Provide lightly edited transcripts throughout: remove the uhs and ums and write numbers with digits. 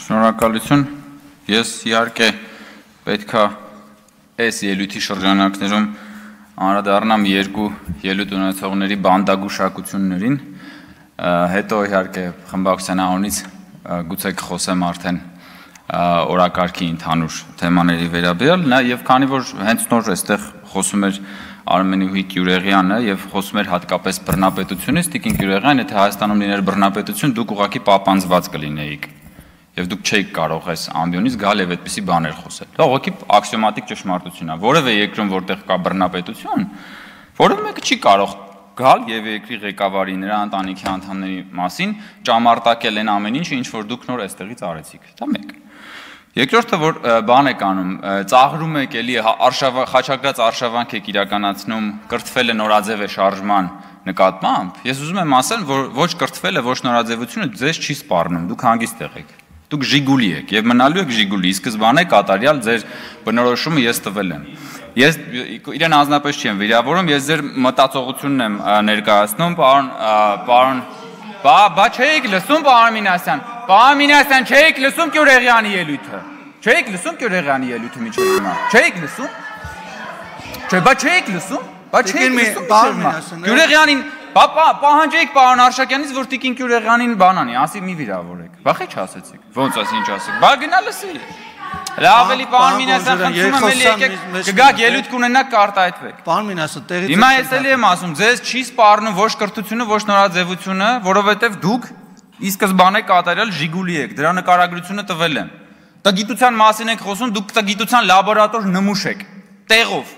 Շնորհակալություն։ Ես իհարկե պետքա այս ելույթի շրջանակներում անդրադառնամ երկու ելույթ ունեցողների բանդագուշակություններին, հետո իհարկե խմբակցության անունից գուցե կխոսեմ արդեն օրակարգի ընդհանուր թեմաների վերաբերյալ, եւ քանի որ հենց նոր այստեղ խոսում էր Արմենուհի Գյուրեղյանը եւ խոսում էր հատկապես բռնապետությունից, Տիկին Գյուրեղյան, եթե Հայաստանում լիներ բռնապետություն, դուք ուղղակի պապանձված կլինեիք եւ դուք չէիք կարող այս ամբիոնից գալ եւ այդպիսի բաներ խոսել։ Դա ուղղակի աքսիոմատիկ ճշմարտություն է։ Որևէ երկրում, որտեղ կա բռնապետություն, որևէ մեկը չի կարող գալ եւ երկրի ղեկավարի նրա ընտանիքի անդամների մասին ճամարտակել այն ամեն ինչը, ինչ որ դուք նոր այստեղից արեցիք։ Դա մեկ։ Երկրորդը, որ բան եք անում, ծաղրում եք էլի խաչակրած արշավանք եք իրականացնում, կրթվել է նորաձև շարժման նկատմամբ, ես ուզում եմ ասել, որ ոչ կրթվելը, ոչ նորաձևությունը ձեզ չի սպառնում, դուք հանգիստ եք։ Դուք ժիգուլի եք եւ մնալու եք ժիգուլի, սկզբանե կատարյալ ձեր բնորոշումը ես տվել եմ։ Ես իրեն անձնապես չեմ վիրավորում, ես ձեր մտածողությունն եմ ներկայացնում, պարոն Բա չէիք լսում պարոն Մինասյան։ Պարոն Մինասյան, չէիք լսում Գյուրեղյանի ելույթը։ Չէիք լսում Գյուրեղյանի ելույթը միջև հիմա։ Չէիք լսում։ Չէ, բա չէիք լսում։ Բա չէիք լսում պարոն Մինասյան։ Գյուրեղյանին պահանջեիք պարոն Արշակյանից, որ Տիկին Գյուրեղյանին բանանի, ասի մի վիրավորեք։ Բա խի չասեցիք։ Ոնց ասի ինչ ասեք։ Բա գնա լսի։ Լավ էլի պարոն Մինասյան, խնդրում եմ էլի եկեք կգաք ելույթ կունենաք կարտահայտվեք։ Պարոն Մինասյան, տեղից Հիմա ես էլի եմ ասում, ձեզ չի սպառնում ոչ կրթությունը, ոչ նորաձևությունը, որովհետև դուք ի սկզբանե կատարյալ ժիգուլի եք, դրա նկարագրությունը տվել եմ։ Տգիտության մասին եք խոսում, դուք տգիտության լաբորատոր նմուշ եք, տեղով։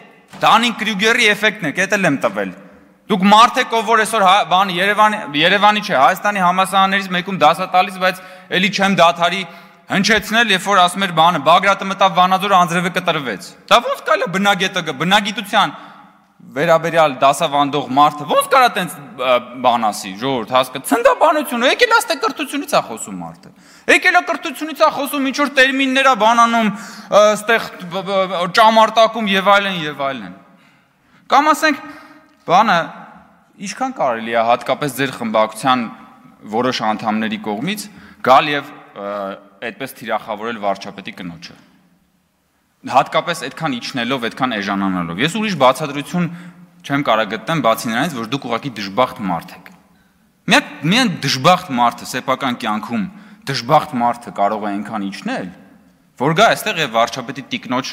Դանին-Կրյուգերի էֆեկտն եք, էդ էլ եմ տվել։ Դուք մարդ եք, ով որ այսօր Երևանի չէ, Հայաստանի համալսարաններից մեկում դասա տալիս, բայց էլի չեմ դադարի հնչեցնել, երբ որ ասում էր բանը, Բագրատը մտավ Վանաձոր, անձրևը կտրվեց։ Դա ոնց կարելի է բնագետը, բնագիտության վերաբերյալ դասավանդող մարդը, ոնց կարա տենց բան ասի, ժողովուրդ հասկա, ցնդաբանությունը, եկել աստե կրթությունից է խոսում մարդը։ Եկել է կրթությունից է խոսում, ինչ որ տերմիններ է բանանում, այստեղ ճամարտակում եւ այլն։ Կամ ասենք, բանը ինչքան կարելի է հատկապես ձեր խմբակցության որոշ անդամների կողմից գալ եւ այդպես թիրախավորել վարչապետի կնոջը։ Հատկապես այդքան իջնելով, այդքան էժանանալով։ Ես ուրիշ բացատրություն չեմ կարող գտնել, բացի նրանից, որ դուք ուղղակի դժբախտ մարդ եք։ Միայն դժբախտ մարդը սեփական կյանքում դժբախտ մարդը կարող է այնքան իջնել, որ գա այստեղ եւ վարչապետի տիկնոջ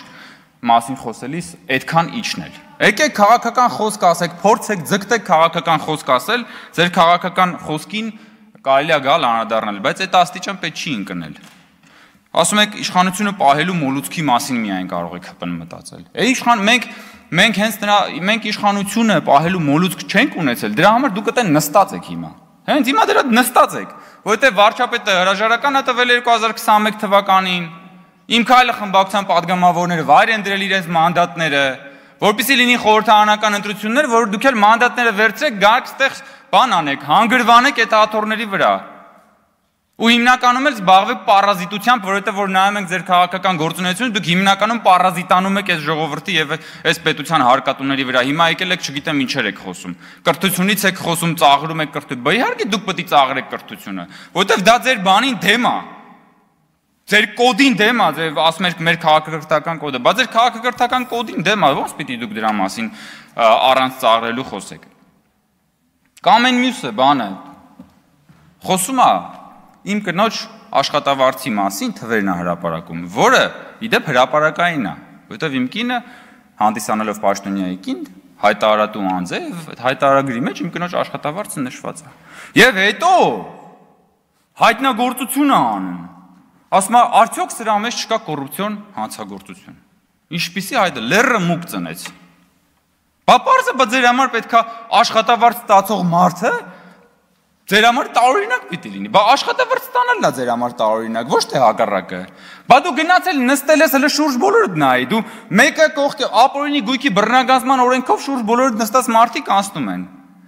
մասին խոսելիս այդքան իջնել։ Եկեք քաղաքական խոսք ասեք, փորձեք ձգտեք քաղաքական խոսք ասել, ձեր քաղաքական խոսքին կարելի է գալ անդրադառնալ, բայց այդ աստիճան պետք չի ընկնել։ Ասում եք իշխանությունը պահելու մոլուցքի մասին միայն կարող եք հպն մտածել։ Մենք իշխանությունը պահելու մոլուցք չենք ունեցել, դրա համար դուք այդտեղ նստած եք հիմա։ Հենց հիմա դրա նստած եք, որովհետև վարչապետը հրաժարական է տվել 2021 թվականին, Իմ քայլը խմբակցության падգամավորները վայր են դրել իրենց մանդատները, որպեսզի լինի խորհրդարանական ընտրություններ, որ դուք էլ մանդատները վերցրեք, գաք այդտեղ բան անեք, հանգրվանեք այդ աթոռների վրա։ Ու հիմնականում էլ զբաղվեք պարազիտությամբ, որովհետև որ նայում ենք ձեր քաղաքական գործունեությունը, դուք հիմնականում պարազիտանում եք այս ժողովրդի եւ այս պետության հարկատուների վրա։ Հիմա եկել եք, չգիտեմ ինչեր եք խոսում։ Կրթությունից եք խոսում, ծաղրում եք կրթություն։ Բա իհարկե դուք պետք է ծաղրեք կրթությունը, որովհետև դա ձեր բանին դեմ է։ Ձեր կոդին դեմ է, ձեր ասում եք մեր քաղաքակրթական կոդը, բայց ձեր քաղաքակրթական կոդին դեմ է, ո՞նց պիտի դուք դրա մասին առանց ծաղրելու խոսեք։ Կամ այն մյուսը բանը խոսում է իմ կնոջ աշխատավարձի մասին թվերն է հրապարակում, որը իդեպ հրապարակային է, որովհետև իմ կինը հանդիսանալով պաշտոնյայի կին հայտարարատու անձ է, եւ հայտարարագրի մեջ իմ կնոջ աշխատավարձը նշված է։ Եվ հետո հայտնագործություն է անում։ Ասում է, արդյոք սրա մեջ չկա կոռուպցիոն հանցագործություն։ Ինչպիսի հայտը լեռը մուկ ծնեց։ Բա պարզը բա ձեր համար պետքա աշխատավարձ ստացող մարդը ձեր համար տարօրինակ պիտի լինի։ Բա աշխատավարձ ստանալն է ձեր համար տարօրինակ, ոչ թե հակառակը։ Բա դու գնացել նստել ես հələ շուրջ բոլորդ նայի, դու մեկը կողքի ապօրինի գույքի բռնագազման օրենքով շուրջ բոլորդ նստած մարդիկ անցնում են։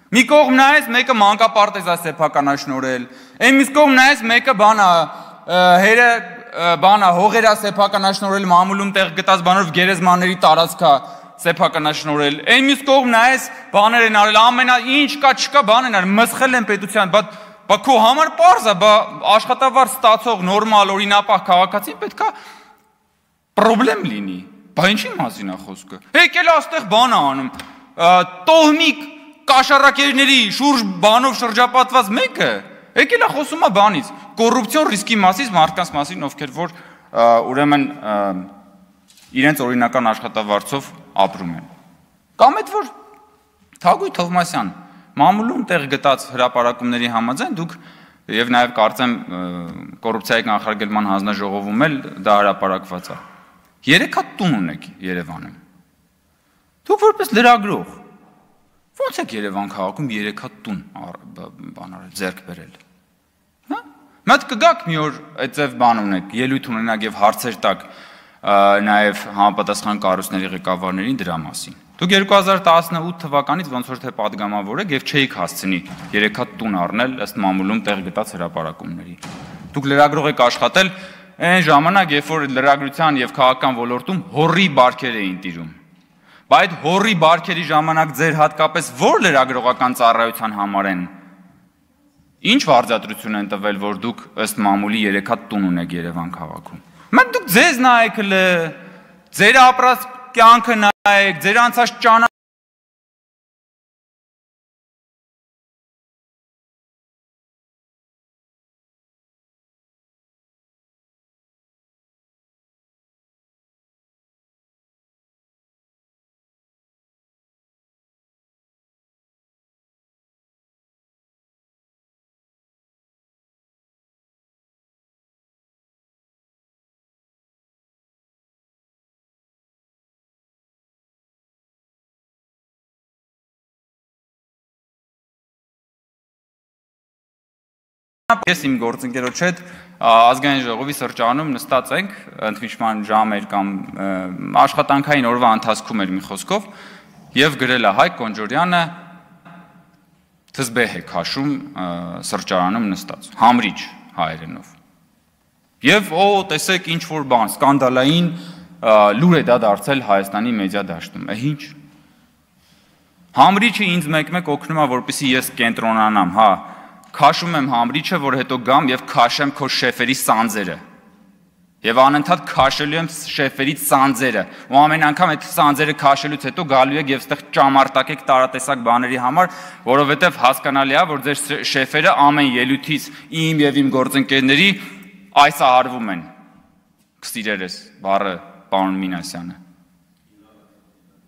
Մի կողմ նայես մեկը մանկապարտեզ է սեփականաշնորհել, այն մյուս կողմ նայես մեկը բանա հերը բանա հողերա սեփականաշնորհել մամուլում տեղ գտած բանով գերեզմանների տարածքա սեփականաշնորհել։ Այն մյուս կողմ նայես բաներ են արել, ամենա ինչ կա չկա բան են արել, մսխել են պետության, բայց բա քո համար պարզ է, բա աշխատավարձ ստացող նորմալ օրինապահ քաղաքացին պետք է պրոբլեմ լինի։ Բա ինչի մասին է խոսքը։ Եկել է այստեղ բան է անում, տոհմիկ կաշառակերների շուրջ բանով շրջապատված մեկը, եկել է խոսում է բանից, կոռուպցիոն ռիսկի մասին, մարդկանց մասին, ովքեր որ ուրեմն իրենց օրինական աշխատավարձով ապրում են։ Կամ այդ որ Թագուհի Թովմասյան մամուլում տեղ գտած հրապարակումների համաձայն դուք եւ նաեւ կարծեմ կոռուպցիայի կանխարգելման հանձնաժողովում էլ դա հրապարակված է։ 3 հատ տուն ունեք Երևանում։ Դուք որպես լրագրող ո՞նց եք Երևան քաղաքում 3 հատ տուն բանարել, ձեռք բերել։ Հա՞։ Մատ կգաք մի օր այդպես բան ունեք, ելույթ ունենաք եւ հարցեր տակ նաեւ համապատասխան կառույցների ղեկավարներին դրա մասին։ Դուք 2018 թվականից ոնց որ թե падգամավոր եք եւ չէիք հասցնի 3 հատ տուն առնել ըստ մամուլում տեղ գտած հրապարակումների։ Դուք լրագրող եք աշխատել այն ժամանակ, երբ որ լրագրության եւ քաղաքական ոլորտում հորի բարքեր էին տիրում։ Բայց այդ հորի բարքերի ժամանակ ձեր հատկապես որ լրագրողական ծառայության համար են ինչ վարձատրություն են տվել, որ դուք ըստ մամուլի 3 հատ տուն ունեք Երևան քաղաքում։ Մենք դուք ձեզ նայեք հələ, ձեր ապրած կյանքը նայեք, ձեր անցած ճանապարհը Ես իմ գործընկերոջ հետ ազգային ժողովի սրճարանում նստած ենք, ընդմիջման ժամ էր կամ աշխատանքային օրվա ընթացքում էր մի խոսքով եւ գրել է Հայկ Կոնջորյանը թզբեհ է քաշում սրճարանում նստած, համրիչ հայերենով։ Եվ տեսեք ինչ որ բան, սկանդալային լուր է դա դարձել Հայաստանի մեդիա դաշտում։ Ինչ։ Համրիչը ինձ մեկ-մեկ օգնում է, որպեսզի ես կենտրոնանամ, հա։ Քաշում եմ համրիչը, որ հետո գամ եւ քաշեմ քո շեֆերի սանձերը։ Եվ անընդհատ քաշելու եմ շեֆերի սանձերը։ Ու ամեն անգամ այդ սանձերը քաշելուց հետո գալու եք եւ այդտեղ ճամարտակեք տարատեսակ բաների համար, որովհետեւ հասկանալի է, որ ձեր շեֆերը ամեն ելույթից իմ եւ իմ գործընկերների այսահարվում են։ Կսիրերես բառը պարոն Մինասյանը։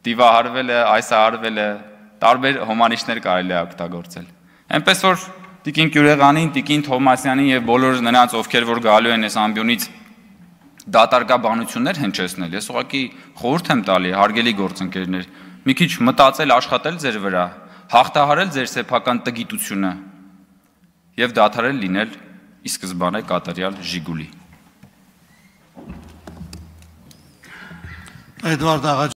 Դիվահարվել է, այսահարվել է, տարբեր հոմանիշներ կարելի է օգտագործել։ Այնպես որ Տիկին Գյուղեղանին, Տիկին Թովմասյանին եւ բոլոր նրանց, ովքեր որ գալու են այս ամբիոնից դատարկաբանություններ հնչեցնել, ես ուղղակի խորհուրդ եմ տալի, հարգելի գործընկերներ, մի քիչ մտածել, աշխատել ձեր վրա, հաղթահարել ձեր սեփական տգիտությունը եւ դադարել լինել ի սկզբանե կատարյալ Ժիգուլի։ Էդվարդ